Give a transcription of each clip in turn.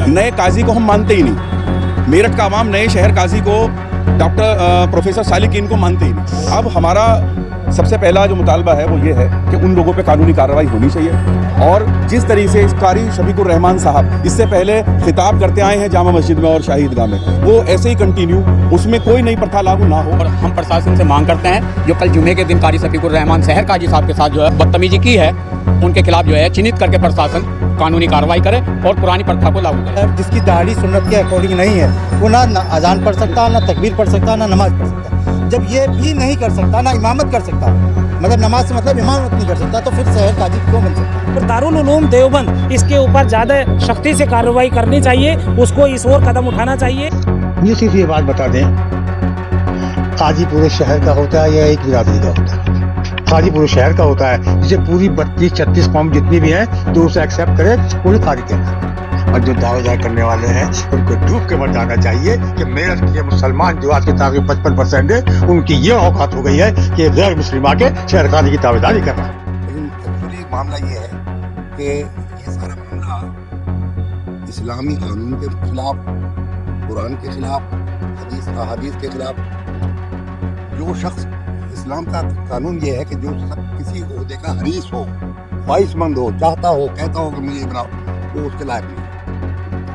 नए काजी को हम मानते ही नहीं। मेरठ का आवाम नए शहर काजी को डॉक्टर प्रोफेसर सालिकीन को मानते ही नहीं। अब हमारा सबसे पहला जो मुतालबा है वो ये है कि उन लोगों पे कानूनी कार्रवाई होनी चाहिए और जिस तरीके से कारी शफीकुर रहमान साहब इससे पहले खिताब करते आए हैं जामा मस्जिद में और शाही ईदगाह में, वो ऐसे ही कंटिन्यू, उसमें कोई नई प्रथा लागू ना हो। और हम प्रशासन से मांग करते हैं जो कल जुमे के दिन कारी शफीकुर रहमान शहर काजी साहब के साथ जो है बदतमीजी की है, उनके खिलाफ जो है चिन्हित करके प्रशासन कानूनी कार्रवाई करे और पुरानी प्रथा को लागू करे। जिसकी दाढ़ी सुन्नत के अकॉर्डिंग नहीं है वो ना अजान पढ़ सकता, ना तकबीर पढ़ सकता, ना नमाज पढ़ सकता। जब ये भी नहीं कर सकता, ना इमामत कर सकता, मतलब नमाज से मतलब इमामत नहीं कर सकता, तो फिर शहर काजी क्यों बन सकता? और दारुल उलूम देवबंद इसके ऊपर ज़्यादा सख्ती से कार्रवाई करनी चाहिए, उसको इस ओर कदम उठाना चाहिए। मुझे सिर्फ ये बात बता दें, काजी पूरे शहर का होता है या एक बिरादरी का होता है? काजी पूरे शहर का होता है, जिसे पूरी 32-36 कौम जितनी भी हैं तो उसे एक्सेप्ट करे, कोई काजी कहना। और जो दावेदार करने वाले हैं उनको डूब के मर जाना चाहिए कि मेरठ के मुसलमान जो आज के तारीख 55% है, उनकी ये औकात हो गई है कि गैर मुस्लिम आके शहर काजी की दावेदारी कर रहा है। लेकिन एक्चुअली मामला ये है कि ये सारा मामला इस्लामी कानून के खिलाफ, कुरान के खिलाफ, हदीस के खिलाफ। जो शख्स, इस्लाम का कानून ये है कि जो किसी ओहदे का हरीस हो, ख्वाहिशमंद हो, चाहता हो, कहता हो कि मुझे ये बनाओ, वो उसके लायक नहीं।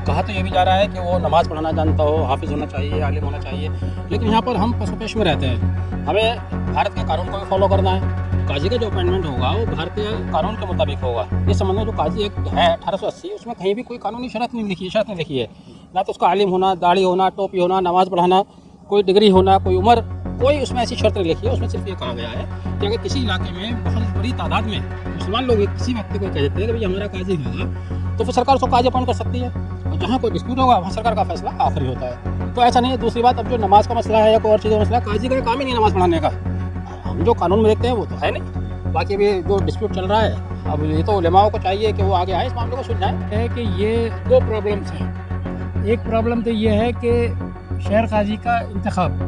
कहा तो ये भी जा रहा है कि वो नमाज़ पढ़ना जानता हो, हाफिज़ होना चाहिए, आलिम होना चाहिए, लेकिन यहाँ पर हम पसोपेश में रहते हैं। हमें भारत के कानून को भी फॉलो करना है। काजी का जो अपॉइंटमेंट होगा वो भारतीय कानून के मुताबिक होगा। इस संबंध में जो काजी एक्ट है 1880, उसमें कहीं भी कोई कानूनी शर्त नहीं लिखी है। ना तो उसका आलिम होना, दाढ़ी होना, टोपी होना, नमाज़ पढ़ाना, कोई डिग्री होना, कोई उम्र, कोई उसमें ऐसी शर्त नहीं लिखी है। उसमें सिर्फ ये कहा गया है कि अगर किसी इलाके में बहुत बड़ी तादाद में मुसलमान लोग किसी व्यक्ति को कहते हैं कि भाई हमारा काजी होगा, तो फिर सरकार उसको काजी अपॉइंट कर सकती है और जहाँ कोई डिस्प्यूट होगा वहाँ सरकार का फैसला आखिरी होता है। तो ऐसा नहीं है। दूसरी बात, अब जो नमाज का मसला है या कोई और चीज़ का मसला है, काजी का काम ही नहीं है नमाज पढ़ाने का। हम जो कानून में देखते हैं वो तो है नहीं। बाकी अभी जो डिस्प्यूट चल रहा है, अब ये तो उलेमाओं को चाहिए कि वो आगे आए, इस मामले को सुलझाएं। है कि ये दो प्रॉब्लम्स हैं। एक प्रॉब्लम तो ये है कि शहर काजी का इंतखाब,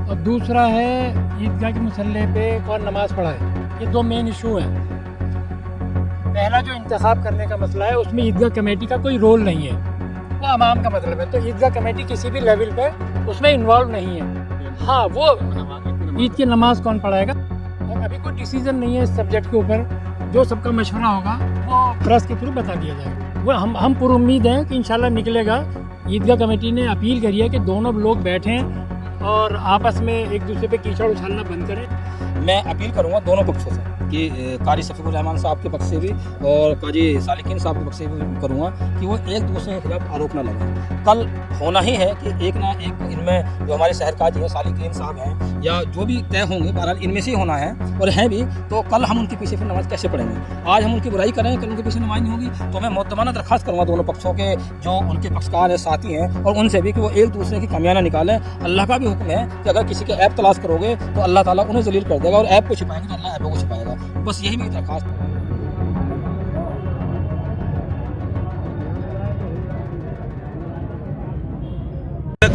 और दूसरा है ईदगाह के मुसल्ले पे कौन नमाज़ पढ़ाए। ये दो मेन इशू हैं। पहला जो इंतखाब करने का मसला है, उसमें ईदगाह कमेटी का कोई रोल नहीं है, वो अवाम का मतलब है। तो ईदगाह कमेटी किसी भी लेवल पे उसमें इन्वॉल्व नहीं है। हाँ, वो ईद की नमाज कौन पढ़ाएगा, और अभी कोई डिसीजन नहीं है इस सब्जेक्ट के ऊपर। जो सबका मशवरा होगा वो प्रेस के थ्रू बता दिया जाएगा। वो हम पूरी उम्मीद है कि इंशाल्लाह निकलेगा। ईदगाह कमेटी ने अपील करी है कि दोनों लोग बैठें और आपस में एक दूसरे पे कीचड़ उछालना बंद करें। मैं अपील करूंगा दोनों पक्षों से कि कारी शफीकुर रहमान साहब के पक्ष से भी और काजी सालिकीन साहब के पक्ष से भी करूंगा कि वो एक दूसरे के खिलाफ आरोप न लगाएं। कल होना ही है कि एक ना एक इनमें जो हमारे शहर काजी हैं, सालिकीन साहब हैं, या जो भी तय होंगे, बहरहाल इनमें से ही होना है और हैं भी, तो कल हम उनके पीछे फिर नमाज कैसे पढ़ेंगे? आज हम उनकी बुराई करें, कल उनके पीछे नमाज नहीं होगी। तो मैं मुअद्दबाना दरख्वास्त करूँगा दोनों पक्षों के जो उनके पक्षकार है, साथी हैं, और उनसे भी कि वो एक दूसरे की कमियाँ न निकालें। अल्लाह का भी हुक्म है कि अगर किसी के ऐप तलाश करोगे तो अल्लाह ताला उन्हें जलील कर देगा, और ऐप को छिपाएंगे तो अल्लाह ऐपों को छिपाएगा। बस यही मेरी दरख्वास्त है।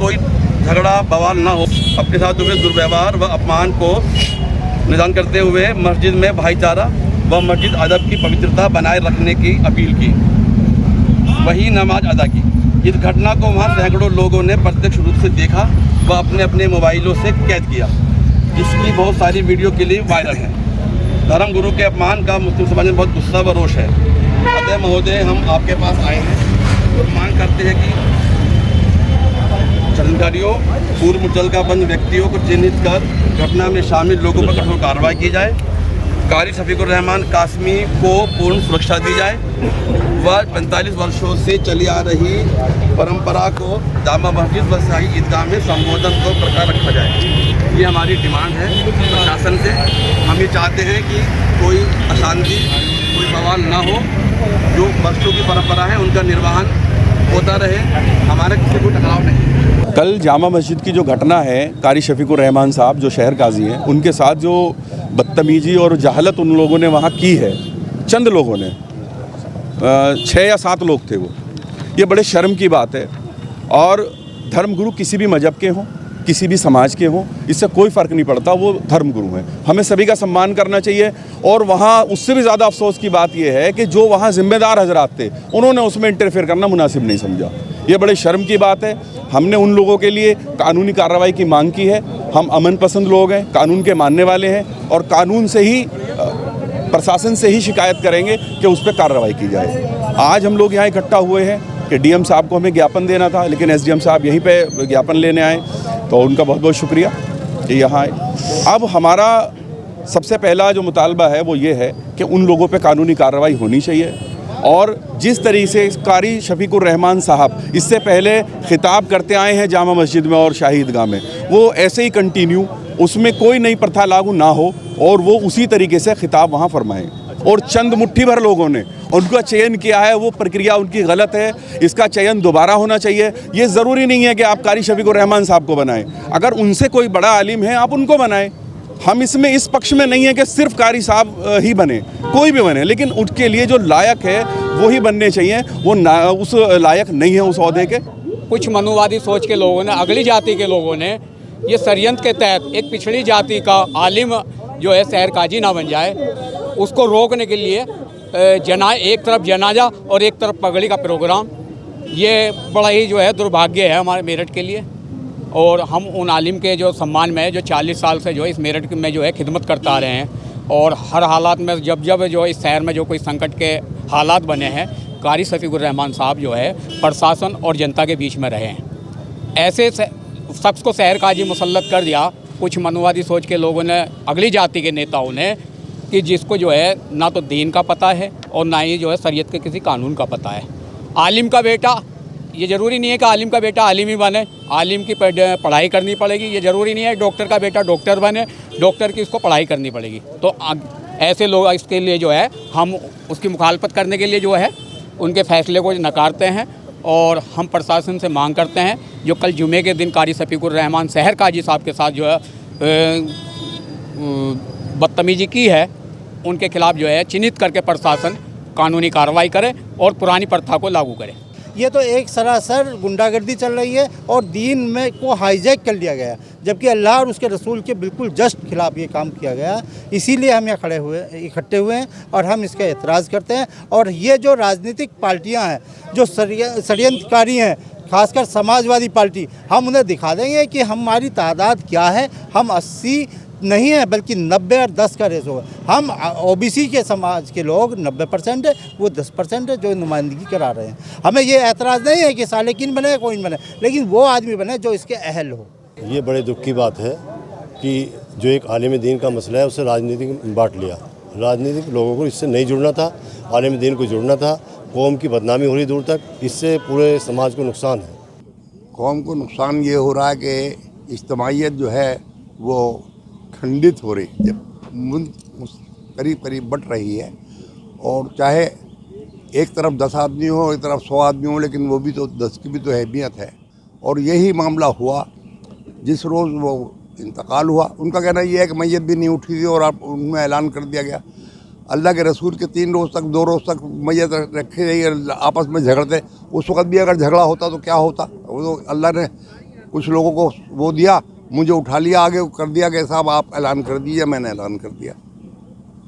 कोई झगड़ा बवाल ना हो, अपने साथ हुए दुर्व्यवहार व अपमान को निदान करते हुए मस्जिद में भाईचारा व मस्जिद अदब की पवित्रता बनाए रखने की अपील की, वही नमाज अदा की। इस घटना को वहाँ सैकड़ों लोगों ने प्रत्यक्ष रूप से देखा व अपने अपने मोबाइलों से कैद किया, जिसकी बहुत सारी वीडियो क्लिप वायरल है। धर्म गुरु के अपमान का मुस्लिम समाज में बहुत गुस्सा व रोष है। अतः महोदय, हम आपके पास आए हैं और मांग करते हैं कि चंदकारियों, पूर्व मुतल्लका-बंद व्यक्तियों को चिन्हित कर घटना में शामिल लोगों पर कठोर कार्रवाई की जाए। कारी शफीकुर रहमान कासमी को पूर्ण सुरक्षा दी जाए व 45 वर्षों से चली आ रही परंपरा को जामा मस्जिद व शाही ईदगाह में संबोधन को प्रकार रखा जाए। ये हमारी डिमांड है प्रशासन से। हम ये चाहते हैं कि कोई अशांति, कोई बवाल ना हो। जो वर्षों की परंपरा है उनका निर्वहन होता रहे, हमारा किसी को टकराव नहीं। कल जामा मस्जिद की जो घटना है, कारी शफीकुर रहमान साहब जो शहर काजी हैं, उनके साथ जो बदतमीजी और जहालत उन लोगों ने वहाँ की है, चंद लोगों ने, 6 या 7 लोग थे वो, ये बड़े शर्म की बात है। और धर्मगुरु किसी भी मजहब के हों, किसी भी समाज के हों, इससे कोई फ़र्क नहीं पड़ता, वो धर्मगुरु हैं। हमें सभी का सम्मान करना चाहिए। और वहाँ उससे भी ज़्यादा अफसोस की बात यह है कि जो वहाँ ज़िम्मेदार हजरात थे, उन्होंने उसमें इंटरफेयर करना मुनासिब नहीं समझा। ये बड़े शर्म की बात है। हमने उन लोगों के लिए कानूनी कार्रवाई की मांग की है। हम अमन पसंद लोग हैं, कानून के मानने वाले हैं, और कानून से ही, प्रशासन से ही शिकायत करेंगे कि उस पर कार्रवाई की जाए। आज हम लोग यहाँ इकट्ठा हुए हैं कि डीएम साहब को हमें ज्ञापन देना था, लेकिन एसडीएम साहब यहीं पे ज्ञापन लेने आए, तो उनका बहुत बहुत शुक्रिया कि यहाँ आए। अब हमारा सबसे पहला जो मुतालबा है वो ये है कि उन लोगों पे कानूनी कार्रवाई होनी चाहिए, और जिस तरीके से कारी शफीकुर रहमान साहब इससे पहले खिताब करते आए हैं जामा मस्जिद में और शाही ईदगाह में, वो ऐसे ही कंटिन्यू, उसमें कोई नई प्रथा लागू ना हो और वो उसी तरीके से खिताब वहाँ फरमाएँ। और चंद मुट्ठी भर लोगों ने उनका चयन किया है, वो प्रक्रिया उनकी गलत है, इसका चयन दोबारा होना चाहिए। ये ज़रूरी नहीं है कि आप कारी शफीकुर रहमान साहब को बनाएं, अगर उनसे कोई बड़ा आलिम है आप उनको बनाएं। हम इसमें इस पक्ष में नहीं है कि सिर्फ कारी साहब ही बने, कोई भी बने, लेकिन उसके लिए जो लायक है वो ही बनने चाहिए। वो उस लायक नहीं है उस ओहदे के। कुछ मनुवादी सोच के लोगों ने, अगली जाति के लोगों ने, ये षड्यंत्र के तहत एक पिछड़ी जाति का आलिम जो है शहर काजी ना बन जाए, उसको रोकने के लिए एक तरफ जनाजा और एक तरफ पगड़ी का प्रोग्राम, ये बड़ा ही जो है दुर्भाग्य है हमारे मेरठ के लिए। और हम उन आलिम के जो सम्मान में, जो 40 साल से जो इस मेरठ में जो है खिदमत करता आ रहे हैं, और हर हालात में जब जो इस शहर में जो कोई संकट के हालात बने हैं, कारी शफीकुर रहमान साहब जो है प्रशासन और जनता के बीच में रहे हैं। ऐसे शख्स को शहर काजी मुसल्लत कर दिया कुछ मनुवादी सोच के लोगों ने, अगली जाति के नेताओं ने, कि जिसको जो है ना तो दीन का पता है और ना ही जो है शरीयत के किसी कानून का पता है। आलिम का बेटा, ये ज़रूरी नहीं है कि आलिम का बेटा आलिम ही बने, आलिम की पढ़ाई करनी पड़ेगी। ये ज़रूरी नहीं है डॉक्टर का बेटा डॉक्टर बने, डॉक्टर की उसको पढ़ाई करनी पड़ेगी। तो ऐसे लोग, इसके लिए जो है हम उसकी मुखालफत करने के लिए जो है उनके फैसले को नकारते हैं, और हम प्रशासन से मांग करते हैं जो कल जुमे के दिन कारी शफीकुर रहमान शहर काजी साहब के साथ जो है बदतमीजी की है, उनके खिलाफ जो है चिन्हित करके प्रशासन कानूनी कार्रवाई करे और पुरानी प्रथा को लागू करे। ये तो एक सरासर गुंडागर्दी चल रही है और दीन में को हाईजैक कर लिया गया, जबकि अल्लाह और उसके रसूल के बिल्कुल जस्ट खिलाफ ये काम किया गया। इसीलिए हम यहाँ इकट्ठे हुए हैं और हम इसका एतराज़ करते हैं। और ये जो राजनीतिक पार्टियाँ हैं, जो षड्यंत्रकारी हैं, खासकर समाजवादी पार्टी, हम उन्हें दिखा देंगे कि हमारी तादाद क्या है। हम 80 नहीं है बल्कि 90 और 10 का रेशो है। हम ओबीसी के समाज के लोग 90% है, वो 10% है जो नुमाइंदगी करा रहे हैं। हमें ये एतराज़ नहीं है कि सालेकिन बने कोई बने, लेकिन वो आदमी बने जो इसके अहल हो। ये बड़े दुख की बात है कि जो एक आलिम दीन का मसला है उसे राजनीति में बांट लिया। राजनीतिक लोगों को इससे नहीं जुड़ना था, आलिम दीन को जुड़ना था। कौम की बदनामी हो रही दूर तक, इससे पूरे समाज को नुकसान है। कौम को नुकसान ये हो रहा है कि इज्तिमाइयत जो है वो खंडित हो रही, जब करीब करीब बट रही है। और चाहे एक तरफ 10 आदमी हो, एक तरफ 100 आदमी हो, लेकिन वो भी तो 10 की भी तो अहमियत है। और यही मामला हुआ जिस रोज़ वो इंतकाल हुआ। उनका कहना ये है कि मैयत भी नहीं उठी थी और आप उनमें ऐलान कर दिया गया। अल्लाह के रसूल के 3 रोज़ तक 2 रोज़ तक मैयत रखी रही, आपस में झगड़ते। उस वक़्त भी अगर झगड़ा होता तो क्या होता? वो तो अल्लाह ने कुछ लोगों को वो दिया, मुझे उठा लिया, आगे कर दिया कि साहब आप ऐलान कर दीजिए। मैंने ऐलान कर दिया।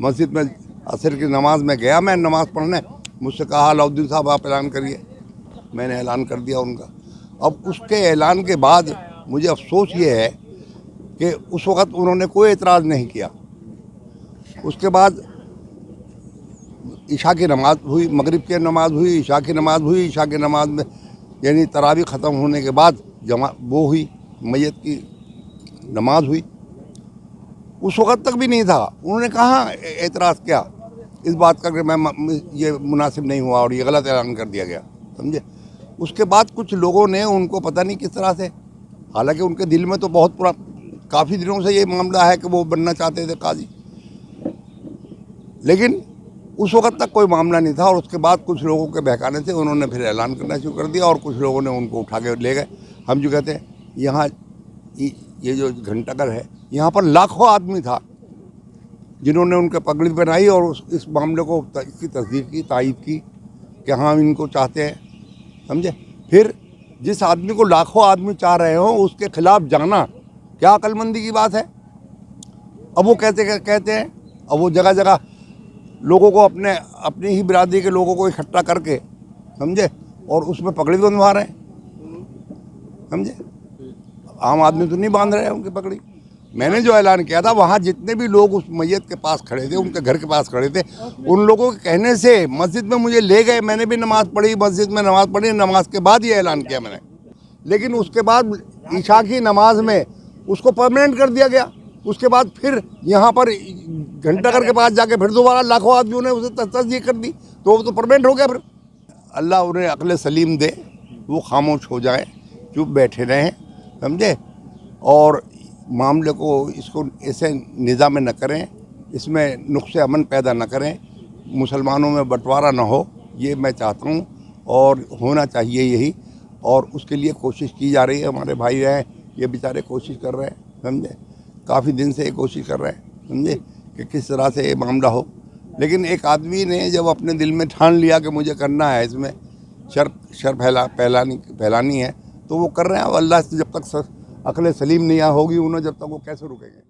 मस्जिद में असर की नमाज में गया, मैं नमाज़ पढ़ने, मुझसे कहा अलाउद्दीन साहब आप ऐलान करिए। मैंने ऐलान कर दिया उनका। अब उसके ऐलान के बाद मुझे अफसोस ये है कि उस वक़्त उन्होंने कोई एतराज़ नहीं किया। उसके बाद ईशा की नमाज़ हुई, मगरिब की नमाज़ हुई, ईशा की नमाज़ हुई। ईशा की नमाज़ में यानी तरावी ख़त्म होने के बाद वो हुई, मैयत की नमाज हुई। उस वक़्त तक भी नहीं था। उन्होंने कहाँ एतराज़ किया इस बात का कि मैं ये मुनासिब नहीं हुआ और ये गलत ऐलान कर दिया गया, समझे। उसके बाद कुछ लोगों ने उनको पता नहीं किस तरह से, हालांकि उनके दिल में तो बहुत पूरा काफ़ी दिनों से ये मामला है कि वो बनना चाहते थे काजी, लेकिन उस वक़्त तक कोई मामला नहीं था। और उसके बाद कुछ लोगों के बहकाने से उन्होंने फिर ऐलान करना शुरू कर दिया और कुछ लोगों ने उनको उठा के ले गए। हम जो कहते हैं यहाँ ये जो घंटाघर है, यहाँ पर लाखों आदमी था जिन्होंने उनके पगड़ी पहनाई और इस मामले को इसकी तस्दीक की, तायीद की कि हाँ इनको चाहते हैं, समझे। फिर जिस आदमी को लाखों आदमी चाह रहे हों उसके खिलाफ जाना क्या अक्लमंदी की बात है? अब वो कहते हैं, अब वो जगह जगह लोगों को अपनी ही बिरादरी के लोगों को इकट्ठा करके, समझे, और उसमें पगड़ी बंधवा रहे हैं, समझे। आम आदमी तो नहीं बांध रहे हैं उनकी पगड़ी। मैंने जो ऐलान किया था, वहाँ जितने भी लोग उस मैयत के पास खड़े थे, उनके घर के पास खड़े थे, उन लोगों के कहने से मस्जिद में मुझे ले गए। मैंने भी नमाज़ पढ़ी, मस्जिद में नमाज़ पढ़ी, नमाज के बाद ये ऐलान किया मैंने। लेकिन उसके बाद ईशा की नमाज में उसको परमानेंट कर दिया गया। उसके बाद फिर यहाँ पर घंटाघर के पास जाके फिर दोबारा लाखों आदमियों ने उसे तस्दीक कर दी, तो वो तो परमानेंट हो गया। फिर अल्लाह उन्हें अक्ल सलीम दे, वो खामोश हो जाए, चुप बैठे रहें, समझे, और मामले को इसको ऐसे निज़ाम में न करें, इसमें नुक्स अमन पैदा न करें, मुसलमानों में बंटवारा न हो, ये मैं चाहता हूँ और होना चाहिए यही। और उसके लिए कोशिश की जा रही है। हमारे भाई हैं, ये बेचारे कोशिश कर रहे हैं, समझे, काफ़ी दिन से ये कोशिश कर रहे हैं, समझे, कि किस तरह से ये मामला हो। लेकिन एक आदमी ने जब अपने दिल में ठान लिया कि मुझे करना है, इसमें शर फैलानी है, तो वो कर रहे हैं। अब अल्लाह से जब तक अक्ल सलीम नहीं होगी उन्हें, जब तक वो कैसे रुकेंगे।